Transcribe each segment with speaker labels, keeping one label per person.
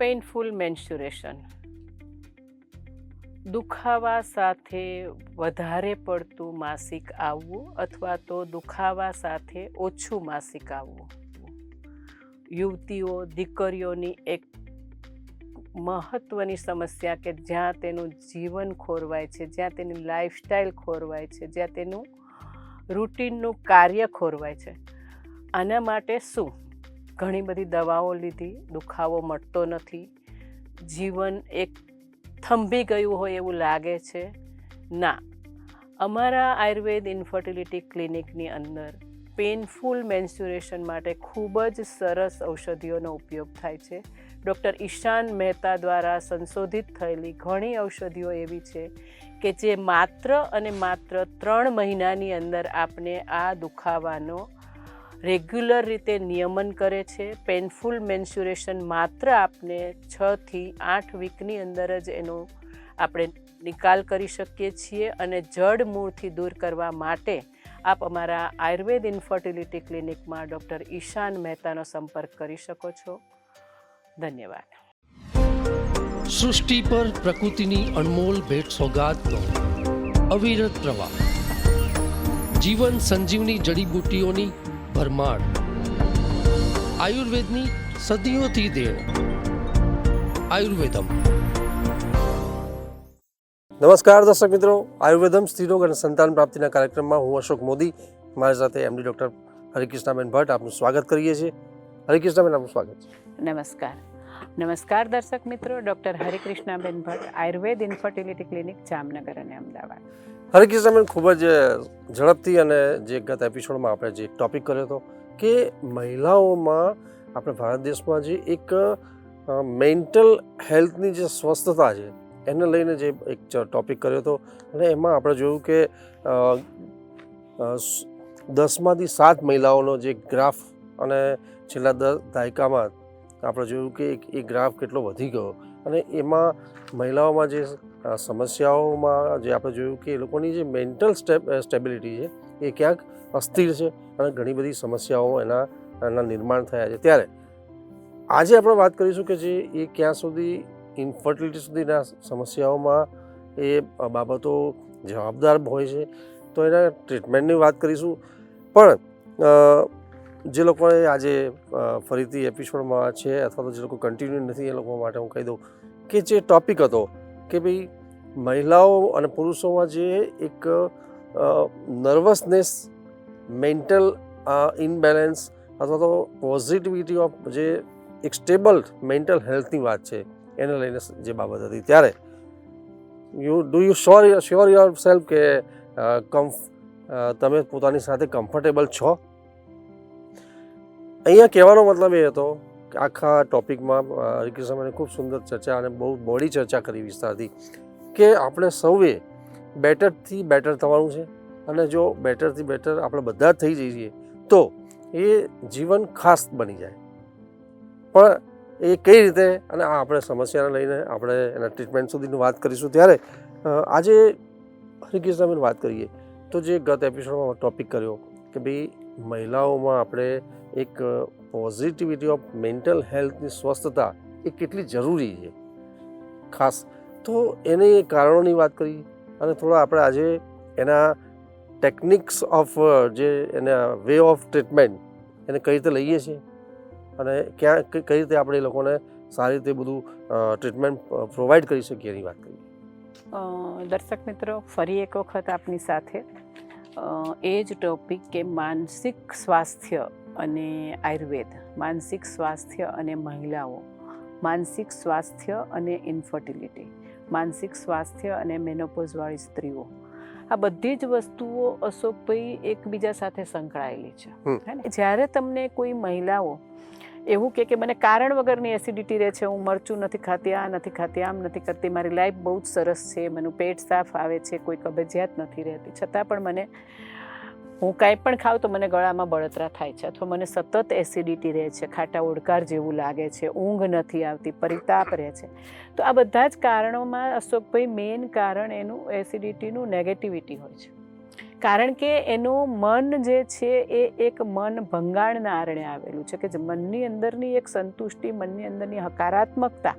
Speaker 1: Painful mensuration દુખાવા સાથે વધારે પડતું માસિક આવવું અથવા તો દુખાવા સાથે ઓછું માસિક આવવું યુવતીઓ દીકરીઓની એક મહત્ત્વની સમસ્યા કે જ્યાં તેનું જીવન ખોરવાય છે, જ્યાં તેની લાઈફસ્ટાઈલ ખોરવાય છે, જ્યાં તેનું રૂટીનનું કાર્ય ખોરવાય છે. આના માટે શું? ઘણી બધી દવાઓ લીધી, દુખાવો મટતો નથી, જીવન એક થંભી ગયું હોય એવું લાગે છે. ના, અમારા આયુર્વેદ ઇન્ફર્ટિલિટી ક્લિનિકની અંદર પેઇનફુલ મેન્સ્યુરેશન માટે ખૂબ જ સરસ ઔષધિઓનો ઉપયોગ થાય છે. ડૉક્ટર ઈશાન મહેતા દ્વારા સંશોધિત થયેલી ઘણી ઔષધિઓ એવી છે કે જે માત્ર અને માત્ર 3 મહિનાની અંદર આપને આ દુખાવાનો રેગ્યુલર રીતે નિયમન કરે છે. પેઇનફુલ મેન્સ્યુરેશન માત્ર આપને 6 થી 8 વીકની અંદર જ એનો આપણે નિકાલ કરી શકીએ છીએ અને જડ મૂળથી દૂર કરવા માટે આપ અમારા આયુર્વેદ ઇન્ફર્ટિલિટી ક્લિનિકમાં ડૉક્ટર ઈશાન મહેતાનો સંપર્ક કરી શકો છો. ધન્યવાદ.
Speaker 2: સૃષ્ટિ પર પ્રકૃતિની અનમોલ ભેટ સોગાદનો અવિરત પ્રવાહ, જીવન સંજીવની જડીબુટ્ટીઓની ભરમાર, આયુર્વેદની સદીઓથી દેણ. આયુર્વેદમ.
Speaker 3: નમસ્કાર દર્શક મિત્રો, આયુર્વેદમ સ્ત્રીરોગ અને સંતાન પ્રાપ્તિના કાર્યક્રમમાં હું અશોક મોદી, મારી સાથે એમડી ડૉક્ટર હરિકૃષ્ણાબેન ભટ્ટ આપનું સ્વાગત કરીએ છીએ. હરિકૃષ્ણાબેન, આપનું સ્વાગત છે.
Speaker 1: નમસ્કાર. નમસ્કાર દર્શક મિત્રો, ડૉક્ટર હરિકૃષ્ણાબેન ભટ્ટ, આયુર્વેદ ઇન્ફર્ટિલિટી ક્લિનિક, જામનગર અને અમદાવાદ.
Speaker 3: હરિકૃષ્ણાબેન, ખૂબ જ ઝડપથી અને જે ગત એપિસોડમાં આપણે જે ટૉપિક કર્યો હતો કે મહિલાઓમાં આપણે ભારત દેશમાં જે એક મેન્ટલ હેલ્થની જે સ્વસ્થતા છે એને લઈને જે એક ટૉપિક કર્યો હતો અને એમાં આપણે જોયું કે 10માંથી 7 મહિલાઓનો જે ગ્રાફ અને છેલ્લા 10 દાયકામાં આપણે જોયું કે એ ગ્રાફ કેટલો વધી ગયો અને એમાં મહિલાઓમાં જે સમસ્યાઓમાં જે આપણે જોયું કે એ લોકોની જે મેન્ટલ સ્ટેબિલિટી છે એ ક્યાંક અસ્થિર છે અને ઘણી બધી સમસ્યાઓ એના નિર્માણ થયા છે. ત્યારે આજે આપણે વાત કરીશું કે જે એ ક્યાં સુધી ઇન્ફર્ટિલિટી સુધીના સમસ્યાઓમાં એ બાબતો જવાબદાર હોય છે, તો એના ટ્રીટમેન્ટની વાત કરીશું. પણ જે લોકોએ આજે ફરીથી એપિસોડમાં છે અથવા તો જે લોકો કન્ટિન્યુ નથી એ લોકો માટે હું કહી દઉં કે જે ટૉપિક હતો કે ભાઈ મહિલાઓ અને પુરુષોમાં જે એક નર્વસનેસ, મેન્ટલ ઇનબેલેન્સ અથવા તો પોઝિટિવિટી ઓફ જે એક સ્ટેબલ મેન્ટલ હેલ્થની વાત છે એને લઈને જે બાબત હતી. ત્યારે do you sure your self કે તમે પોતાની સાથે કમ્ફર્ટેબલ છો? અહીંયા કહેવાનો મતલબ એ હતો કે આખા ટૉપિકમાં હરિકૃષ્ણને ખૂબ સુંદર ચર્ચા અને બહુ બોડી ચર્ચા કરી વિસ્તારથી કે આપણે સૌએ બેટરથી બેટર થવાનું છે અને જો બેટરથી બેટર આપણે બધા જ થઈ જઈએ તો એ જીવન ખાસ બની જાય. પણ એ કઈ રીતે અને આ આપણે સમસ્યાને લઈને આપણે એના ટ્રીટમેન્ટ સુધીની વાત કરીશું. ત્યારે આજે હરિકૃષ્ણબેન વાત કરીએ તો જે ગત એપિસોડમાં ટૉપિક કર્યો કે ભાઈ મહિલાઓમાં આપણે એક પોઝિટિવિટી ઓફ મેન્ટલ હેલ્થની સ્વસ્થતા એ કેટલી જરૂરી છે ખાસ, તો એની કારણોની વાત કરી અને થોડા આપણે આજે એના ટેકનિક્સ ઓફ જે એના વે ઓફ ટ્રીટમેન્ટ એને કઈ રીતે લઈએ છીએ અને કઈ રીતે આપણે એ લોકોને સારી રીતે બધું ટ્રીટમેન્ટ પ્રોવાઈડ કરી શકીએ એની વાત કરીએ.
Speaker 1: દર્શક મિત્રો, ફરી એક વખત આપની સાથે એ જ ટૉપિક કે માનસિક સ્વાસ્થ્ય અને આયુર્વેદ, માનસિક સ્વાસ્થ્ય અને મહિલાઓ, માનસિક સ્વાસ્થ્ય અને ઇન્ફર્ટિલિટી, માનસિક સ્વાસ્થ્ય અને મેનોપોઝવાળી સ્ત્રીઓ, આ બધી જ વસ્તુઓ અશોકભાઈ એકબીજા સાથે સંકળાયેલી છે. જ્યારે તમને કોઈ મહિલાઓ એવું કે મને કારણ વગરની એસિડિટી રહે છે, હું મરચું નથી ખાતી, આ નથી ખાતી, આમ નથી કરતી, મારી લાઈફ બહુ જ સરસ છે, મને પેટ સાફ આવે છે, કોઈ કબજિયાત નથી રહેતી, છતાં પણ હું કાંઈ પણ ખાઉં તો મને ગળામાં બળતરા થાય છે અથવા મને સતત એસિડિટી રહે છે, ખાટા ઓડકાર જેવું લાગે છે, ઊંઘ નથી આવતી, પરિતાપ રહે છે. તો આ બધા જ કારણોમાં અશોકભાઈ મેઇન કારણ એનું એસિડિટીનું નેગેટિવિટી હોય છે કારણ કે એનું મન જે છે એ એક મન ભંગાણના આરણે આવેલું છે, કે જે મનની અંદરની એક સંતુષ્ટિ, મનની અંદરની હકારાત્મકતા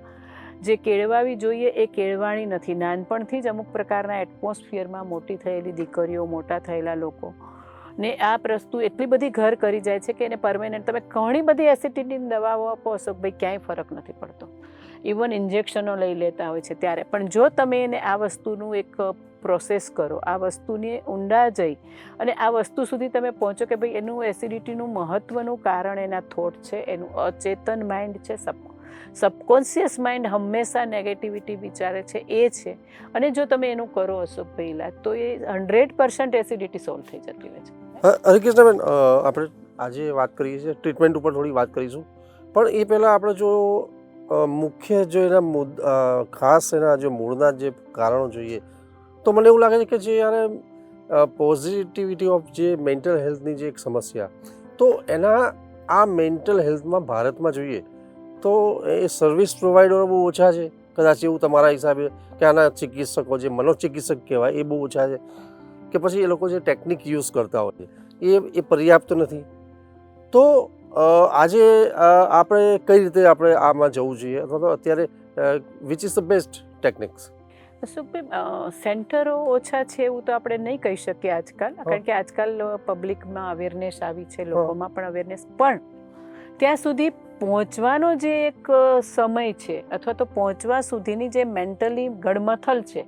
Speaker 1: જે કેળવાવી જોઈએ એ કેળવાણી નથી. નાનપણથી જ અમુક પ્રકારના એટમોસ્ફિયરમાં મોટી થયેલી દીકરીઓ, મોટા થયેલા લોકો ને આ વસ્તુ એટલી બધી ઘર કરી જાય છે કે એને પરમેનન્ટ, તમે ઘણી બધી એસિડિટીની દવાઓ આપો અશોકભાઈ, ક્યાંય ફરક નથી પડતો. ઇવન ઇન્જેક્શનો લઈ લેતા હોય છે ત્યારે પણ જો તમે એને આ વસ્તુનું એક પ્રોસેસ કરો, આ વસ્તુને ઊંડા જઈ અને આ વસ્તુ સુધી તમે પહોંચો કે ભાઈ એનું એસિડિટીનું મહત્ત્વનું કારણ એના થોટ છે, એનું અચેતન માઇન્ડ છે, સબકોન્શિયસ માઇન્ડ હંમેશા નેગેટિવિટી વિચારે છે એ છે, અને જો તમે એનું કરો અશોકભાઈ ઇલાજ તો એ 100% એસિડિટી સોલ્વ થઈ જતી હોય છે.
Speaker 3: હરિકૃષ્ણબેન, આપણે આજે વાત કરીએ છીએ ટ્રીટમેન્ટ ઉપર, થોડી વાત કરીશું, પણ એ પહેલાં આપણે જો મુખ્ય જો એના ખાસ એના જો મૂળના જે કારણો જોઈએ તો મને એવું લાગે છે કે જે યાર પોઝિટિવિટી ઓફ જે મેન્ટલ હેલ્થની જે એક સમસ્યા, તો એના આ મેન્ટલ હેલ્થમાં ભારતમાં જોઈએ તો એ સર્વિસ પ્રોવાઈડરો બહુ ઓછા છે કદાચ, એવું તમારા હિસાબે, કે આના ચિકિત્સકો જે મનોચિકિત્સક કહેવાય એ બહુ ઓછા છે, કે પછી એ લોકો જે ટેકનિક યુઝ કરતા હોય એ પર્યાપ્ત નથી. તો આજે આપણે કઈ રીતે આપણે આમાં જવું જોઈએ, અથવા તો અત્યારે which is the best techniques?
Speaker 1: અશોકભાઈ, સેન્ટરો ઓછા છે એવું તો આપણે નહીં કહી શકીએ આજકાલ, કારણ કે આજકાલ પબ્લિકમાં અવેરનેસ આવી છે, લોકોમાં પણ અવેરનેસ, પણ ત્યાં સુધી પહોંચવાનો જે એક સમય છે અથવા તો પહોંચવા સુધીની જે મેન્ટલી ગડમથલ છે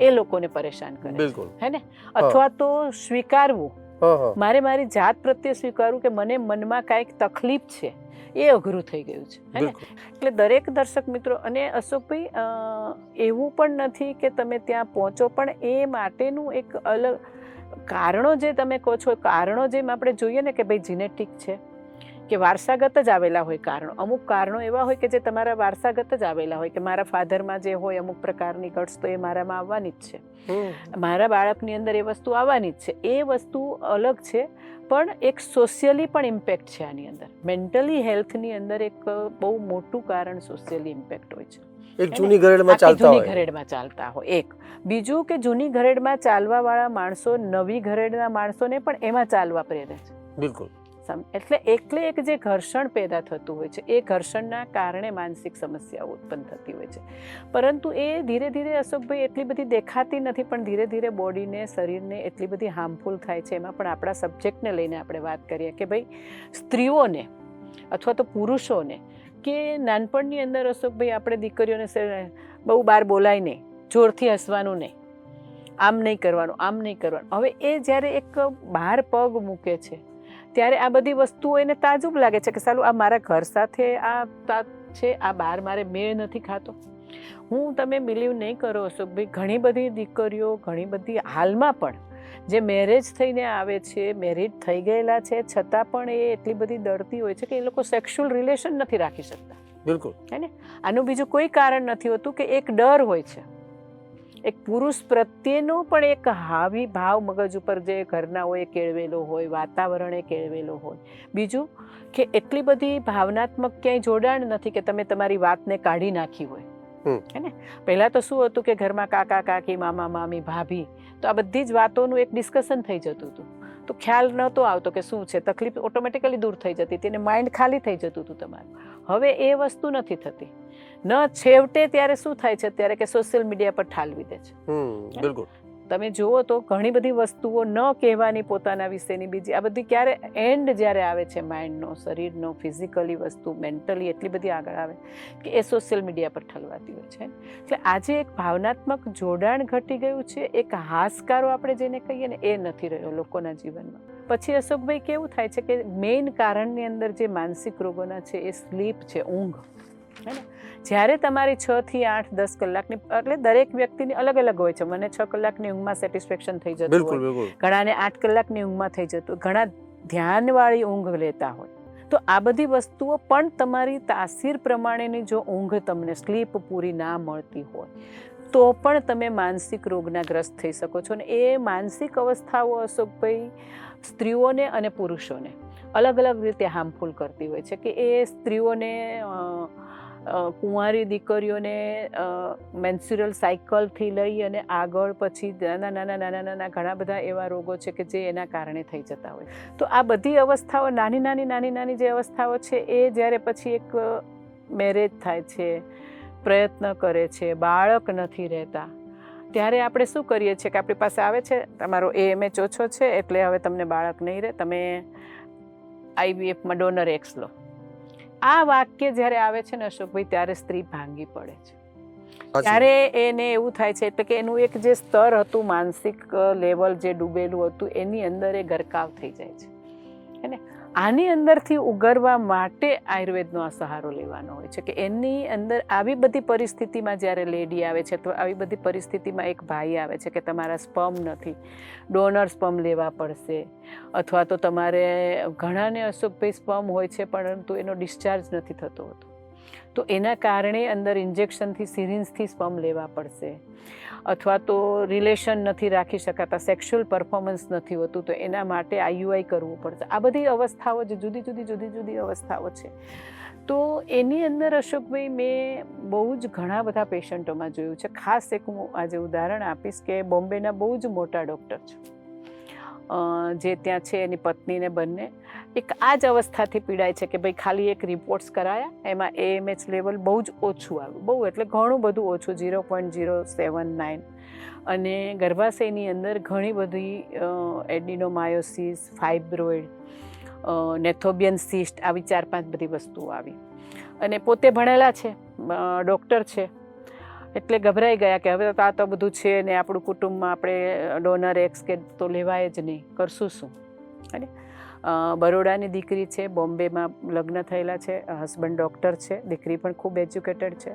Speaker 1: એ લોકોને પરેશાન કરે છે, હે ને? અથવા તો સ્વીકારવું, મારે મારી જાત પ્રત્યે સ્વીકારવું કે મને મનમાં કાંઈક તકલીફ છે, એ અઘરું થઈ ગયું છે, હે ને? એટલે દરેક દર્શક મિત્રો, અને અશોકભાઈ એવું પણ નથી કે તમે ત્યાં પહોંચો, પણ એ માટેનું એક અલગ કારણો જે તમે કહો છો, કારણો જેમ આપણે જોઈએ ને કે ભાઈ જીનેટિક છે કે વારસાગત જ આવેલા હોય કારણો, અમુક કારણો એવા હોય કે જે તમારા વારસાગત જ આવેલા હોય, કે મારા ફાધરમાં જે હોય અમુક પ્રકારની ગટ્સ તો એ મારામાં આવવાની જ છે, મારા બાળકની અંદર એ વસ્તુ આવવાની જ છે, એ વસ્તુ અલગ છે. પણ એક સોશિયલી પણ ઇમ્પેક્ટ છે આની અંદર, મેન્ટલી હેલ્થની અંદર એક બહુ મોટું કારણ સોશિયલી ઇમ્પેક્ટ હોય છે.
Speaker 3: એક જૂની ઘરેડમાં
Speaker 1: ચાલતા હોય, એક બીજું કે જૂની ઘરેડમાં ચાલવા વાળા માણસો નવી ઘરેડના માણસોને પણ એમાં ચાલવા પ્રેરે છે.
Speaker 3: બિલકુલ.
Speaker 1: એટલે એક જે ઘર્ષણ પેદા થતું હોય છે, એ ઘર્ષણના કારણે માનસિક સમસ્યાઓ ઉત્પન્ન થતી હોય છે. પરંતુ એ ધીરે ધીરે અશોકભાઈ એટલી બધી દેખાતી નથી, પણ ધીરે ધીરે બોડીને, શરીરને એટલી બધી હાર્મફુલ થાય છે. એમાં પણ આપણા સબ્જેક્ટને લઈને આપણે વાત કરીએ કે ભાઈ સ્ત્રીઓને અથવા તો પુરુષોને, કે નાનપણની અંદર અશોકભાઈ આપણે દીકરીઓને બહુ બહાર બોલાય નહીં, જોરથી હસવાનું નહીં, આમ નહીં કરવાનું, આમ નહીં કરવાનું. હવે એ જ્યારે એક બહાર પગ મૂકે છે ત્યારે આ બધી વસ્તુઓ એને તાજુબ લાગે છે કે સાલું આ મારા ઘર સાથે આ છે, આ બહાર મારે મેળ નથી ખાતો. તમે બિલીવ નહીં કરો અશોકભાઈ, ઘણી બધી દીકરીઓ, ઘણી બધી હાલમાં પણ જે મેરેજ થઈને આવે છે, મેરિડ થઈ ગયેલા છે, છતાં પણ એ એટલી બધી ડરતી હોય છે કે એ લોકો સેક્સ્યુઅલ રિલેશન નથી રાખી શકતા.
Speaker 3: બિલકુલ,
Speaker 1: હે ને? આનું બીજું કોઈ કારણ નથી હોતું કે એક ડર હોય છે, એક પુરુષ પ્રત્યેનો પણ એક હાવી ભાવ મગજ ઉપર જે ઘરના હોય એ કેળવેલો હોય, વાતાવરણ એ કેળવેલો હોય. બીજું કે એટલી બધી ભાવનાત્મક ક્યાંય જોડાણ નથી કે તમે તમારી વાતને કાઢી નાખી હોય, હે ને? પહેલાં તો શું હતું કે ઘરમાં કાકા કાકી, મામા મામી, ભાભી, તો આ બધી જ વાતોનું એક ડિસ્કશન થઈ જતું હતું, તો ખ્યાલ નહોતો આવતો કે શું છે, તકલીફ ઓટોમેટિકલી દૂર થઈ જતી હતી અને માઇન્ડ ખાલી થઈ જતું હતું તમારું. હવે એ વસ્તુ નથી થતી. ન છેવટે ત્યારે શું થાય છે અત્યારે કે સોશિયલ મીડિયા પર ઠાલવી દે છે.
Speaker 3: બિલકુલ.
Speaker 1: તમે જુઓ તો ઘણી બધી વસ્તુઓ ન કહેવાની પોતાના વિશેની, બીજી આ બધી ક્યારે એન્ડ જ્યારે આવે છે માઇન્ડનો, શરીરનો, ફિઝિકલી વસ્તુ, મેન્ટલી એટલી બધી આગળ આવે કે એ સોશિયલ મીડિયા પર ઠલવાતી હોય છે. એટલે આજે એક ભાવનાત્મક જોડાણ ઘટી ગયું છે, એક હાશકારો આપણે જેને કહીએ ને એ નથી રહ્યો લોકોના જીવનમાં. પછી અશોકભાઈ કેવું થાય છે કે મેઇન કારણની અંદર જે માનસિક રોગોના છે એ સ્લીપ છે, ઊંઘ, હે ને? જ્યારે તમારી 6 થી 8, 10 કલાકની, એટલે દરેક વ્યક્તિની અલગ અલગ હોય છે. મને 6 કલાકની ઊંઘમાં સેટિસ્ફેક્શન થઈ જતું હોય, ઘણાને 8 કલાકની ઊંઘમાં થઈ જતું, ઘણા ધ્યાનવાળી ઊંઘ લેતા હોય. તો આ બધી વસ્તુઓ પણ તમારી તાસીર પ્રમાણેની જો ઊંઘ તમને, સ્લીપ પૂરી ના મળતી હોય તો પણ તમે માનસિક રોગના ગ્રસ્ત થઈ શકો છો. અને એ માનસિક અવસ્થાઓ અશોકભાઈ સ્ત્રીઓને અને પુરુષોને અલગ અલગ રીતે હાર્મફુલ કરતી હોય છે. કે એ સ્ત્રીઓને કુંવારી દીકરીઓને મેન્સ્યુરલ સાયકલથી લઈ અને આગળ પછી નાના ઘણા બધા એવા રોગો છે કે જે એના કારણે થઈ જતા હોય. તો આ બધી અવસ્થાઓ નાની જે અવસ્થાઓ છે એ જ્યારે પછી એક મેરેજ થાય છે, પ્રયત્ન કરે છે, બાળક નથી રહેતા, ત્યારે આપણે શું કરીએ છીએ કે આપણી પાસે આવે છે તમારો AMH ઓછો છે એટલે હવે તમને બાળક નહીં રહે, તમે IVFમાં ડોનર એક્સ લો. આ વાક્ય જ્યારે આવે છે ને અશોકભાઈ, ત્યારે સ્ત્રી ભાંગી પડે છે. ત્યારે એને એવું થાય છે એટલે કે એનું એક જે સ્તર હતું, માનસિક લેવલ જે ડૂબેલું હતું, એની અંદર એ ગરકાવ થઈ જાય છે. હે ને? આની અંદરથી ઉગરવા માટે આયુર્વેદનો આ સહારો લેવાનો હોય છે કે એની અંદર આવી બધી પરિસ્થિતિમાં જ્યારે લેડી આવે છે, તો આવી બધી પરિસ્થિતિમાં એક ભાઈ આવે છે કે તમારા સ્પર્મ નથી, ડોનર સ્પર્મ લેવા પડશે, અથવા તો તમારે ઘણાને અશોકભાઈ સ્પર્મ હોય છે પરંતુ એનો ડિસ્ચાર્જ નથી થતો હોતો, તો એના કારણે અંદર ઇન્જેક્શનથી, સિરિન્જથી સ્પર્મ લેવા પડશે, અથવા તો રિલેશન નથી રાખી શકાતા, સેક્સ્યુઅલ પરફોર્મન્સ નથી હોતું, તો એના માટે IUI કરવું પડશે. આ બધી અવસ્થાઓ જે જુદી જુદી અવસ્થાઓ છે, તો એની અંદર અશોકભાઈ મેં બહુ જ ઘણા બધા પેશન્ટોમાં જોયું છે. ખાસ એક હું આજે ઉદાહરણ આપીશ કે બોમ્બેના બહુ જ મોટા ડૉક્ટર છે, જે ત્યાં છે, એની પત્નીને બંને એક આ જ અવસ્થાથી પીડાય છે કે ભાઈ ખાલી એક રિપોર્ટ્સ કરાયા, એમાં AMH લેવલ બહુ જ ઓછું આવ્યું, બહુ એટલે ઘણું બધું ઓછું, 0.079, અને ગર્ભાશયની અંદર ઘણી બધી એડિનોમાયોસિસ, ફાઇબ્રોઇડ, નેથોબિયન સિસ્ટ, આવી 4-5 બધી વસ્તુઓ આવી. અને પોતે ભણેલા છે, ડૉક્ટર છે, એટલે ગભરાઈ ગયા કે હવે તો આ તો બધું છે ને આપણું કુટુંબમાં આપણે ડોનર એક્સ કે તો લેવાય જ નહીં, કરશું શું? અને બરોડાની દીકરી છે, બોમ્બેમાં લગ્ન થયેલા છે, હસબન્ડ ડૉક્ટર છે, દીકરી પણ ખૂબ એજ્યુકેટેડ છે.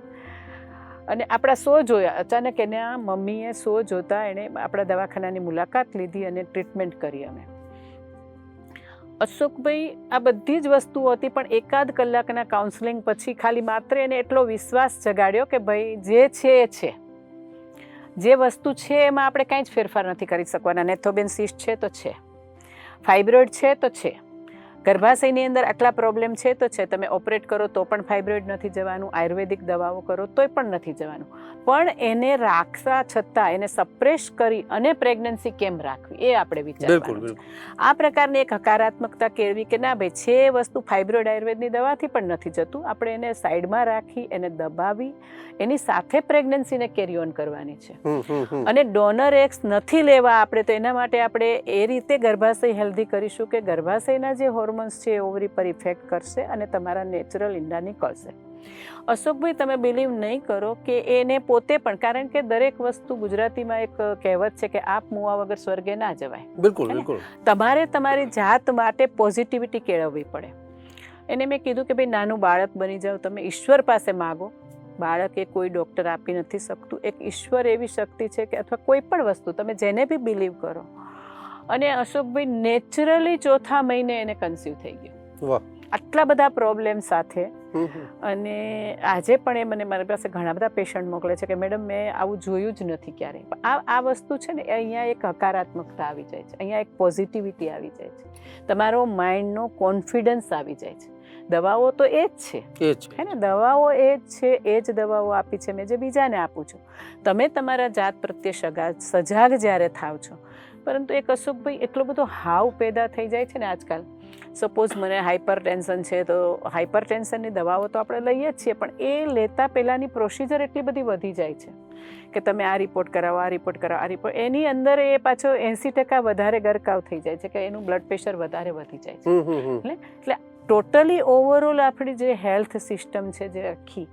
Speaker 1: અને આપણા શો જોયા, અચાનક એના મમ્મીએ શો જોતા એણે આપણા દવાખાનાની મુલાકાત લીધી અને ટ્રીટમેન્ટ કરી. અમે અશોકભાઈ આ બધી જ વસ્તુઓ હતી, પણ 1-8 કલાકના કાઉન્સેલિંગ પછી ખાલી માત્ર એને એટલો વિશ્વાસ જગાડ્યો કે ભાઈ જે છે એ છે, જે વસ્તુ છે એમાં આપણે કાંઈ જ ફેરફાર નથી કરી શકવાના. નેથોબિયન સિસ્ટ છે તો છે, ફાઇબ્રોઇડ છે તો છે, ગર્ભાશયની અંદર આટલા પ્રોબ્લેમ છે તો છે, તમે ઓપરેટ કરો તો પણ ફાઇબ્રોઇડ નથી જવાનું, આયુર્વેદિક દવાઓ કરો તોય પણ નથી જવાનું, પણ એને રાખવા છતાં એને સપ્રેસ કરી અને પ્રેગ્નન્સી કેમ રાખવી એ આપણે વિચારવાનું. આ પ્રકારની એક હકારાત્મકતા કેળવી કે ના ભાઈ છે વસ્તુ, ફાઇબ્રોઇડ આયુર્વેદની દવાથી પણ નથી જતું, આપણે એને સાઈડમાં રાખી, એને દબાવી, એની સાથે પ્રેગ્નન્સીને કેરી ઓન કરવાની છે. અને ડોનર એક્સ નથી લેવા આપણે, તો એના માટે આપણે એ રીતે ગર્ભાશય હેલ્ધી કરીશું કે ગર્ભાશયના જે હોર્મોન્સ છે એ ઓવરી પર ઇફેક્ટ કરશે અને તમારા નેચરલ ઈંડા નીકળશે. અશોકભાઈ, તમે બિલીવ નહીં કરો કે એને પોતે પણ, કારણ કે દરેક વસ્તુ, ગુજરાતીમાં એક કહેવત છે કે આપ મુવા વગર સ્વર્ગે ના જવાય.
Speaker 3: બિલકુલ.
Speaker 1: તમારે તમારી જાત માટે પોઝિટિવિટી કેળવવી પડે. એને મેં કીધું કે ભાઈ નાનું બાળક બની જાઓ, તમે ઈશ્વર પાસે માગો. બાળક એ કોઈ ડૉક્ટર આપી નથી શકતું, એક ઈશ્વર એવી શક્તિ છે કે, અથવા કોઈ પણ વસ્તુ તમે જેને બી બિલીવ કરો. અને અશોકભાઈ નેચરલી 4થા મહિને એને કન્સીવ થઈ ગયો, આટલા બધા પ્રોબ્લેમ સાથે. અને આજે પણ એ મને, મારી પાસે ઘણા બધા પેશન્ટ મોકલે છે કે મેડમ મેં આવું જોયું જ નથી ક્યારેય. આ વસ્તુ છે ને, અહીંયા એક હકારાત્મકતા આવી જાય છે, અહીંયા એક પોઝિટિવિટી આવી જાય છે, તમારો માઇન્ડનો કોન્ફિડન્સ આવી જાય છે. દવાઓ તો એ જ છે, હે ને, દવાઓ એ જ છે, એ જ દવાઓ આપી છે મેં જે બીજાને આપું છું. તમે તમારા જાત પ્રત્યે સજાગ જ્યારે થાવ છો. પરંતુ એક અશોકભાઈ એટલો બધો હાવ પેદા થઈ જાય છે ને આજકાલ. સપોઝ મને હાઇપર ટેન્શન છે તો હાઇપર ટેન્શનની દવાઓ તો આપણે લઈએ જ છીએ, પણ એ લેતા પહેલાંની પ્રોસિજર એટલી બધી વધી જાય છે કે તમે આ રિપોર્ટ કરાવો, આ રિપોર્ટ કરાવો, આ રિપોર્ટ, એની અંદર એ પાછો 80% વધારે ગરકાવ થઈ જાય છે કે એનું બ્લડ પ્રેશર વધારે વધી જાય છે. એટલે ટોટલી ઓવરઓલ આપણી જે હેલ્થ સિસ્ટમ છે, જે આખી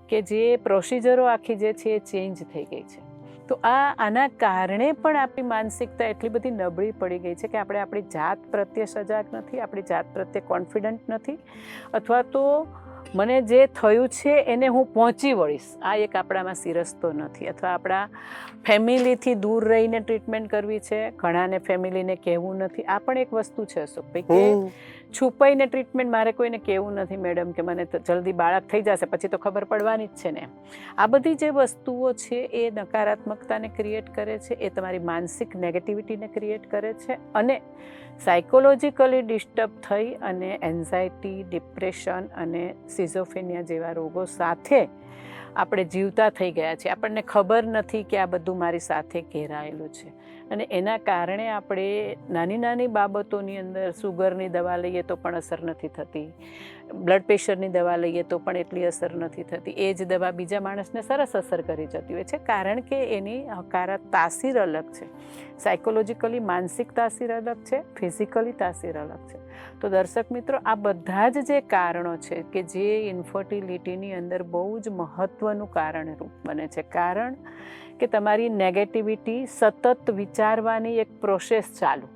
Speaker 1: કે જે પ્રોસિજરો આખી જે છે એ ચેન્જ થઈ ગઈ છે. તો આના કારણે પણ આપણી માનસિકતા એટલી બધી નબળી પડી ગઈ છે કે આપણે આપણી જાત પ્રત્યે સજાગ નથી, આપણી જાત પ્રત્યે કોન્ફિડન્ટ નથી, અથવા તો મને જે થયું છે એને હું પહોંચી વળીશ, આ એક આપણામાં સિરસતો નથી. અથવા આપણા ફેમિલીથી દૂર રહીને ટ્રીટમેન્ટ કરવી છે, ઘણાને ફેમિલીને કહેવું નથી. આ પણ એક વસ્તુ છે અશોકભાઈ કે છુપાઈને ટ્રીટમેન્ટ મારે કોઈને કહેવું નથી મેડમ કે મને તો જલ્દી બાળક થઈ જશે પછી તો ખબર પડવાની જ છે ને. આ બધી જે વસ્તુઓ છે એ નકારાત્મકતાને ક્રિએટ કરે છે, એ તમારી માનસિક નેગેટિવિટીને ક્રિએટ કરે છે અને સાયકોલોજીકલી ડિસ્ટર્બ થઈ અને એન્ઝાયટી, ડિપ્રેશન અને સિઝોફેનિયા જેવા રોગો સાથે આપણે જીવતા થઈ ગયા છીએ. આપણને ખબર નથી કે આ બધું મારી સાથે ઘેરાયેલું છે અને એના કારણે આપણે નાની નાની બાબતોની અંદર સુગરની દવા લઈએ તો પણ અસર નથી થતી, બ્લડ પ્રેશરની દવા લઈએ તો પણ એટલી અસર નથી થતી. એ જ દવા બીજા માણસને સરસ અસર કરી જતી હોય છે કારણ કે એની હકારાત્મક તાસીર અલગ છે, સાયકોલોજીકલી માનસિક તાસીર અલગ છે, ફિઝિકલી તાસીર અલગ છે. તો દર્શક મિત્રો, આ બધા જ જે કારણો છે કે જે ઇન્ફર્ટિલિટીની અંદર બહુ જ મહત્ત્વનું કારણરૂપ બને છે. કારણ કે તમારી નેગેટિવિટી સતત વિચારવાની એક પ્રોસેસ ચાલુ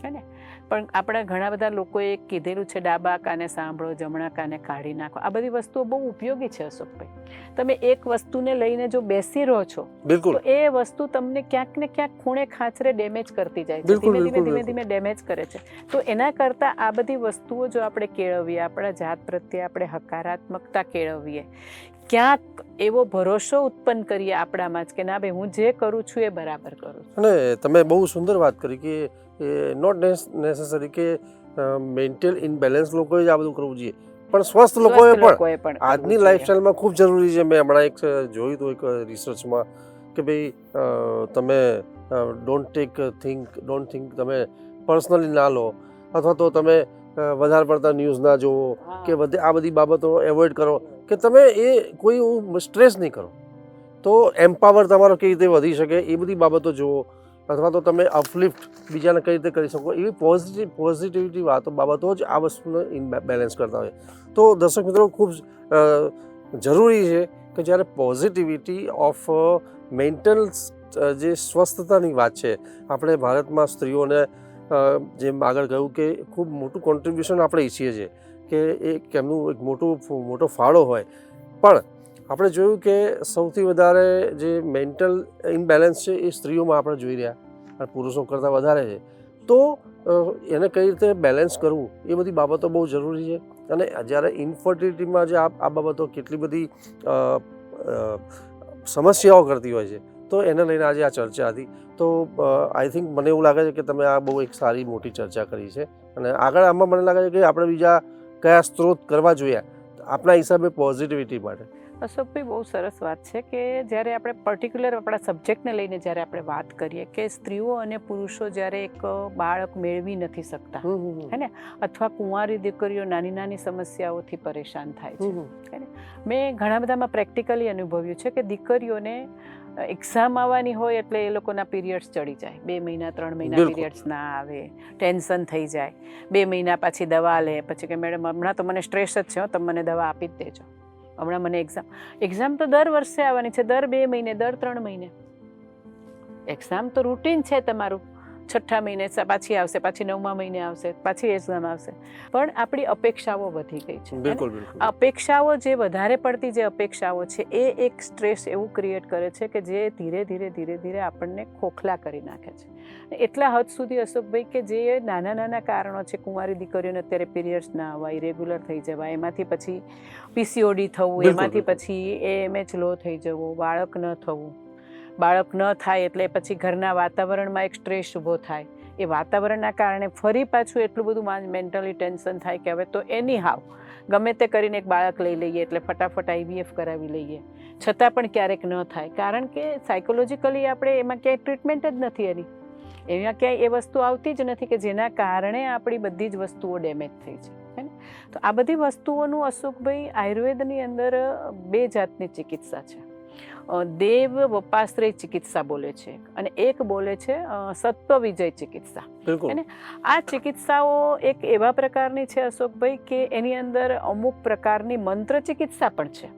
Speaker 1: હે ને. પણ આપણા ઘણા બધા લોકોએ કીધેલું છે ડાબા કાને સાંભળો, જમણા કાને કાઢી નાખો. આ બધી વસ્તુઓ બહુ ઉપયોગી છે અશોકભાઈ. તમે એક વસ્તુને લઈને જો બેસી રહો છો તો એ વસ્તુ તમને ક્યાંક ને ક્યાંક ખૂણે ખાંચરે ડેમેજ કરતી જાય છે, ધીમે ધીમે ધીમે ધીમે ડેમેજ કરે છે. તો એના કરતાં આ બધી વસ્તુઓ જો આપણે કેળવીએ, આપણા જાત પ્રત્યે આપણે હકારાત્મકતા કેળવીએ, ક્યાંક એવો ભરોસો ઉત્પન્ન કરીએ આપણામાં જ કે ના ભાઈ હું જે કરું છું એ બરાબર કરું છું.
Speaker 3: અને તમે બહુ સુંદર વાત કરી કે નોટ નેસેસરી કે મેન્ટલ ઇનબેલેન્સ લોકોએ જ આ બધું કરવું જોઈએ, પણ સ્વસ્થ લોકોએ પણ આજની લાઈફસ્ટાઈલમાં ખૂબ જરૂરી છે. મેં હમણાં એક જોયું હતું એક રિસર્ચમાં કે ભાઈ તમે ડોન્ટ થિંક તમે પર્સનલી ના લો, અથવા તો તમે વધારે પડતા ન્યૂઝ ના જુઓ કે આ બધી બાબતો એવોઇડ કરો, કે તમે એ કોઈ સ્ટ્રેસ નહીં કરો. તો એમ્પાવર તમારો કેવી રીતે વધી શકે એ બધી બાબતો જુઓ, અથવા તો તમે અપલિફ્ટ બીજાને કઈ રીતે કરી શકો, એવી પોઝિટિવિટી બાબતો જ આ વસ્તુને બેલેન્સ કરતા હોય. તો દર્શક મિત્રો, ખૂબ જરૂરી છે કે જ્યારે પોઝિટિવિટી ઓફ મેન્ટલ જે સ્વસ્થતાની વાત છે, આપણે ભારતમાં સ્ત્રીઓને જેમ આગળ કહ્યું કે ખૂબ મોટું કોન્ટ્રીબ્યુશન આપણે ઈચ્છીએ છીએ કે એક એમનું એક મોટો ફાળો હોય, પણ આપણે જોયું કે સૌથી વધારે જે મેન્ટલ ઇમ્બેલેન્સ છે એ સ્ત્રીઓમાં આપણે જોઈ રહ્યા અને પુરુષો કરતાં વધારે છે. તો એને કઈ રીતે બેલેન્સ કરવું એ બધી બાબતો બહુ જરૂરી છે. અને જ્યારે ઇન્ફર્ટિલિટીમાં જે આ બાબતો કેટલી બધી સમસ્યાઓ કરતી હોય છે, તો એને લઈને આજે આ ચર્ચા હતી. તો આઈ થિંક મને એવું લાગે છે કે તમે આ બહુ એક સારી મોટી ચર્ચા કરી છે, અને આગળ આમાં મને લાગે છે કે આપણે બીજા કયા સ્ત્રોત કરવા જોઈએ આપણા હિસાબે પોઝિટિવિટી માટે.
Speaker 1: અશોકભાઈ, બહુ સરસ વાત છે કે જ્યારે આપણે પર્ટિક્યુલર આપણા સબ્જેક્ટને લઈને જ્યારે આપણે વાત કરીએ કે સ્ત્રીઓ અને પુરુષો જ્યારે એક બાળક મેળવી નથી શકતા હે ને, અથવા કુંવારી દીકરીઓ નાની નાની સમસ્યાઓથી પરેશાન થાય છે હે ને. મેં ઘણા બધામાં પ્રેક્ટિકલી અનુભવ્યું છે કે દીકરીઓને એક્ઝામ આવવાની હોય એટલે એ લોકોના પીરિયડ્સ ચડી જાય, 2 મહિના 3 મહિના પીરિયડ્સ ના આવે, ટેન્શન થઈ જાય, 2 મહિના પછી દવા લે, પછી કે મેડમ હમણાં તો મને સ્ટ્રેસ જ છે, તમે મને દવા આપી જ દેજો, હમણાં મને એક્ઝામ તો દર વર્ષે આવવાની છે, દર 2 મહિને, દર 3 મહિને. એક્ઝામ તો રૂટીન છે તમારું, 6 મહિને પાછી આવશે, પાછી 9મા મહિને આવશે, પાછી એક્ઝામ આવશે. પણ આપણી અપેક્ષાઓ વધી ગઈ છે. અપેક્ષાઓ જે વધારે પડતી જે અપેક્ષાઓ છે એ એક સ્ટ્રેસ એવું ક્રિએટ કરે છે કે જે ધીરે ધીરે આપણને ખોખલા કરી નાખે છે. એટલા હદ સુધી અશોકભાઈ કે જે નાના નાના કારણો છે, કુંવારી દીકરીઓને અત્યારે પીરિયડ્સ ના આવવા, ઇરેગ્યુલર થઈ જવા, એમાંથી પછી PCOD થવું, એમાંથી પછી AMH લો થઈ જવો, બાળક ન થવું, બાળક ન થાય એટલે પછી ઘરના વાતાવરણમાં એક સ્ટ્રેસ ઊભો થાય, એ વાતાવરણના કારણે ફરી પાછું એટલું બધું મેન્ટલી ટેન્શન થાય કે હવે તો એની હાવ ગમે તે કરીને એક બાળક લઈ લઈએ, એટલે ફટાફટ IVF કરાવી લઈએ, છતાં પણ ક્યારેક ન થાય, કારણ કે સાયકોલોજીકલી આપણે એમાં ક્યાંય ટ્રીટમેન્ટ જ નથી એની, એમાં ક્યાંય એ વસ્તુ આવતી જ નથી કે જેના કારણે આપણી બધી જ વસ્તુઓ ડેમેજ થઈ છે હે ને. તો આ બધી વસ્તુઓનું અશોકભાઈ આયુર્વેદની અંદર 2 જાતની ચિકિત્સા છે. દેવ વપાશ્રય ચિકિત્સા બોલે છે અને એક બોલે છે સત્વ વિજય ચિકિત્સા. અને આ ચિકિત્સાઓ એક એવા પ્રકારની છે અશોકભાઈ કે એની અંદર અમુક પ્રકારની મંત્ર ચિકિત્સા પણ છે.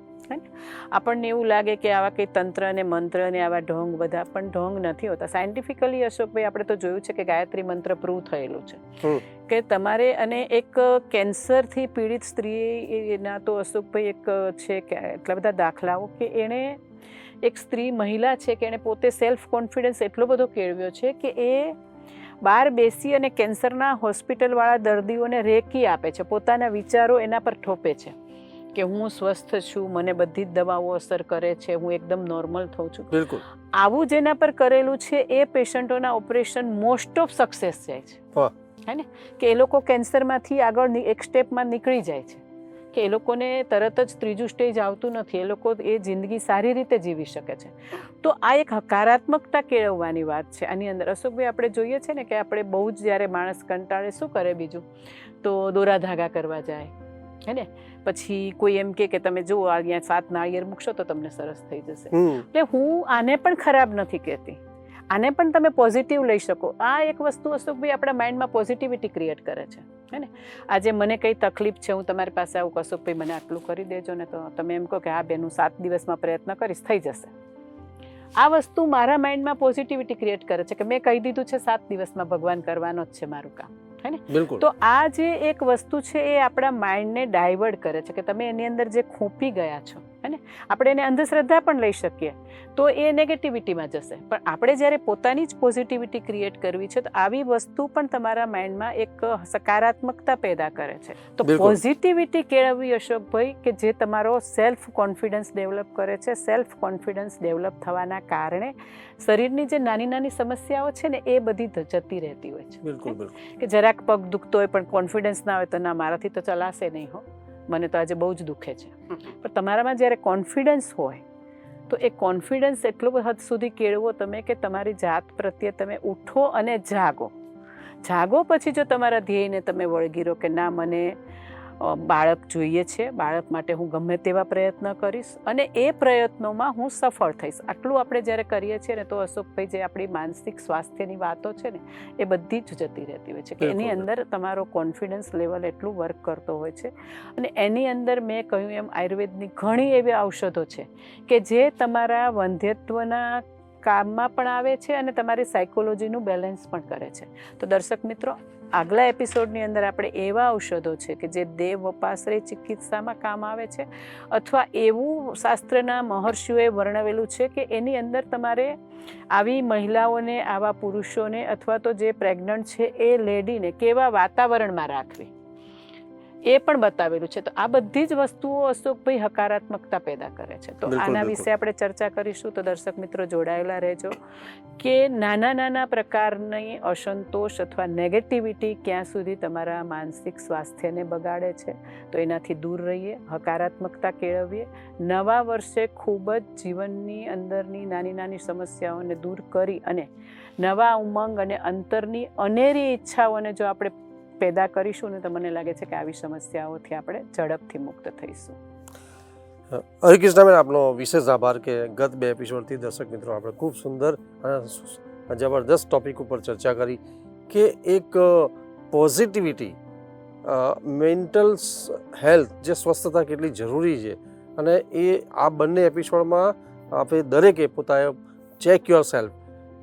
Speaker 1: આપણને એવું લાગે કે આવા કંઈ તંત્ર ને મંત્ર ને આવા ઢોંગ બધા, પણ ઢોંગ નથી હોતા. સાયન્ટિફિકલી અશોકભાઈ આપણે તો જોયું છે કે ગાયત્રી મંત્ર પ્રૂવ થયેલું છે કે તમારે, અને એક કેન્સરથી પીડિત સ્ત્રીના તો અશોકભાઈ એક છે કે એટલા બધા દાખલાઓ કે એણે એક સ્ત્રી મહિલા છે કે એણે પોતે સેલ્ફ કોન્ફિડન્સ એટલો બધો કેળવ્યો છે કે એ બહાર બેસી અને કેન્સરના હોસ્પિટલવાળા દર્દીઓને રેકી આપે છે, પોતાના વિચારો એના પર થોપે છે કે હું સ્વસ્થ છું, મને બધી જ દવાઓ અસર કરે છે, હું એકદમ નોર્મલ થઉં છું.
Speaker 3: બિલકુલ.
Speaker 1: આવું જેના પર કરેલું છે એ પેશન્ટોના ઓપરેશન મોસ્ટ ઓફ સક્સેસ જાય છે.
Speaker 3: વાહ.
Speaker 1: હે ને, કે એ લોકો કેન્સરમાંથી આગળ એક સ્ટેપમાં નીકળી જાય છે, કે એ લોકોને તરત જ ત્રીજું સ્ટેજ આવતું નથી, એ લોકો એ જિંદગી સારી રીતે જીવી શકે છે. તો આ એક હકારાત્મકતા કેળવવાની વાત છે આની અંદર. અશોકભાઈ, આપણે જોઈએ છે ને કે આપણે બહુ જ જ્યારે માણસ કંટાળે શું કરે બીજું તો દોરા ધાગા કરવા જાય, હે ને, પછી કોઈ એમ કે તમે જુઓ અહીંયા 7 નાળિયેર મૂકશો તો તમને સરસ થઈ જશે. એટલે હું આને પણ ખરાબ નથી કહેતી, આને પણ તમે પોઝિટિવ લઈ શકો. આ એક વસ્તુ અશોકભાઈ આપણા માઇન્ડમાં પોઝિટિવિટી ક્રિએટ કરે છે, હે ને. આજે મને કંઈ તકલીફ છે, હું તમારી પાસે આવું, અશોકભાઈ મને આટલું કરી દેજો ને, તો તમે એમ કહો કે હા બેન હું 7 દિવસમાં પ્રયત્ન કરીશ, થઈ જશે. આ વસ્તુ મારા માઇન્ડમાં પોઝિટિવિટી ક્રિએટ કરે છે કે મેં કહી દીધું છે 7 દિવસમાં ભગવાન કરવાનો જ છે મારું કામ, હે ને.
Speaker 3: બિલકુલ.
Speaker 1: તો આ જે એક વસ્તુ છે એ આપણા માઇન્ડને ડાયવર્ટ કરે છે કે તમે એની અંદર જે ખૂંપી ગયા છો, હે ને. આપણે એને અંધશ્રદ્ધા પણ લઈ શકીએ તો એ નેગેટિવિટીમાં જશે, પણ આપણે જ્યારે પોતાની જ પોઝિટિવિટી ક્રિએટ કરવી છે તો આવી વસ્તુ પણ તમારા માઇન્ડમાં એક સકારાત્મકતા પેદા કરે છે. તો પોઝિટિવિટી કેળવવી અશોકભાઈ, કે જે તમારો સેલ્ફ કોન્ફિડન્સ ડેવલપ કરે છે. સેલ્ફ કોન્ફિડન્સ ડેવલપ થવાના કારણે શરીરની જે નાની નાની સમસ્યાઓ છે ને એ બધી જતી રહેતી હોય છે.
Speaker 3: બિલકુલ.
Speaker 1: કે જરાક પગ દુખતો હોય પણ કોન્ફિડન્સ ના હોય તો ના મારાથી તો ચલાશે નહીં, હો મને તો આજે બહુ જ દુખે છે. પણ તમારામાં જ્યારે કોન્ફિડન્સ હોય તો એ કોન્ફિડન્સ એટલો હદ સુધી કેળવો તમે કે તમારી જાત પ્રત્યે તમે ઉઠો અને જાગો. પછી જો તમારા ધ્યેયને તમે વળગીરો કે ના મને બાળક જોઈએ છે, બાળક માટે હું ગમે તેવા પ્રયત્ન કરીશ અને એ પ્રયત્નોમાં હું સફળ થઈશ. આટલું આપણે જ્યારે કરીએ છીએ ને તો અશોકભાઈ જે આપણી માનસિક સ્વાસ્થ્યની વાતો છે ને એ બધી જ જતી રહેતી હોય છે, કે એની અંદર તમારો કોન્ફિડન્સ લેવલ એટલું વર્ક કરતો હોય છે. અને એની અંદર મેં કહ્યું એમ આયુર્વેદની ઘણી એવી ઔષધો છે કે જે તમારા વંધ્યત્વના કામમાં પણ આવે છે અને તમારી સાયકોલોજીનું બેલેન્સ પણ કરે છે. તો દર્શક મિત્રો, આગલા એપિસોડની અંદર આપણે એવા ઔષધો છે કે જે દેવ વપાશ્રય ચિકિત્સામાં કામ આવે છે, અથવા એવું શાસ્ત્રના મહર્ષિઓએ વર્ણવેલું છે કે એની અંદર તમારે આવી મહિલાઓને, આવા પુરુષોને, અથવા તો જે પ્રેગ્નન્ટ છે એ લેડીને કેવા વાતાવરણમાં રાખવી એ પણ બતાવેલું છે. તો આ બધી જ વસ્તુઓ અશોકભાઈ હકારાત્મકતા પેદા કરે છે. તો આના વિશે આપણે ચર્ચા કરીશું. તો દર્શક મિત્રો જોડાયેલા રહેજો કે નાના નાના પ્રકારની અસંતોષ અથવા નેગેટિવિટી ક્યાં સુધી તમારા માનસિક સ્વાસ્થ્યને બગાડે છે તો એનાથી દૂર રહીએ, હકારાત્મકતા કેળવીએ. નવા વર્ષે ખૂબ જ જીવનની અંદરની નાની નાની સમસ્યાઓને દૂર કરી અને નવા ઉમંગ અને અંતરની અનેરી ઈચ્છાઓને જો આપણે પેદા કરીશું ને તો મને લાગે છે કે આવી સમસ્યાઓથી આપણે ઝડપથી મુક્ત થઈશું.
Speaker 3: હરિકૃષ્ણબેન, આપનો વિશેષ આભાર કે ગત 2 એપિસોડથી દર્શક મિત્રો આપણે ખૂબ સુંદર અને જબરદસ્ત ટોપિક ઉપર ચર્ચા કરી કે એક પોઝિટિવિટી, મેન્ટલ હેલ્થ, જે સ્વસ્થતા કેટલી જરૂરી છે. અને એ આ બંને એપિસોડમાં આપણે દરેકે પોતાએ ચેક યોર સેલ્ફ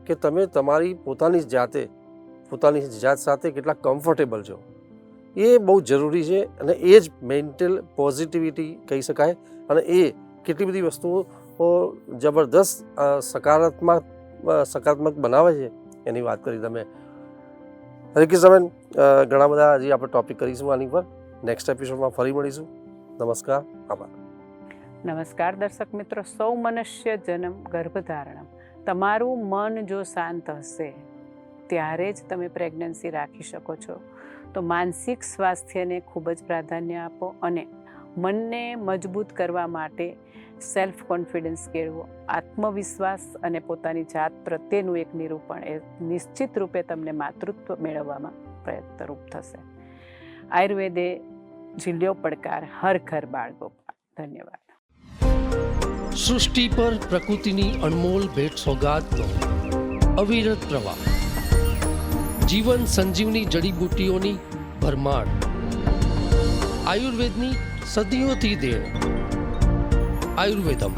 Speaker 3: કે તમે તમારી પોતાની જાત સાથે કેટલા કમ્ફર્ટેબલ છો, એ બહુ જરૂરી છે. અને એ જ મેન્ટલ પોઝિટિવિટી કહી શકાય. અને એ કેટલી બધી વસ્તુઓ જબરદસ્ત સકારાત્મક બનાવે છે એની વાત કરી તમે. હરિકૃષ્ણબેન, ઘણા બધા હજી આપણે ટોપિક કરીશું આની પર. નેક્સ્ટ એપિસોડમાં ફરી મળીશું. નમસ્કાર, આભાર.
Speaker 1: નમસ્કાર દર્શક મિત્રો. સૌ મનુષ્ય જન્મ ગર્ભધારણમ. તમારું મન જો શાંત હશે ત્યારે જ તમે પ્રેગ્નન્સી રાખી શકો છો. તો માનસિક સ્વાસ્થ્યને ખૂબ જ પ્રાધાન્ય આપો અને મનને મજબૂત કરવા માટે સેલ્ફ કોન્ફિડન્સ કેળવો. આત્મવિશ્વાસ અને પોતાની જાત પ્રત્યેનું એક નિરૂપણ એ નિશ્ચિત રૂપે તમને માતૃત્વ મેળવવામાં પ્રયત્નરૂપ થશે. આયુર્વેદે ઝીલ્યો પડકાર, હર ઘર બાળ ગોપાલ. ધન્યવાદ.
Speaker 2: સૃષ્ટિ પર પ્રકૃતિની અનમોલ ભેટ સોગાદનો અવિરત પ્રવાહ, જીવન સંજીવની જડીબુટ્ટીઓની ભરમાર, આયુર્વેદની સદીઓથી દેણ. આયુર્વેદમ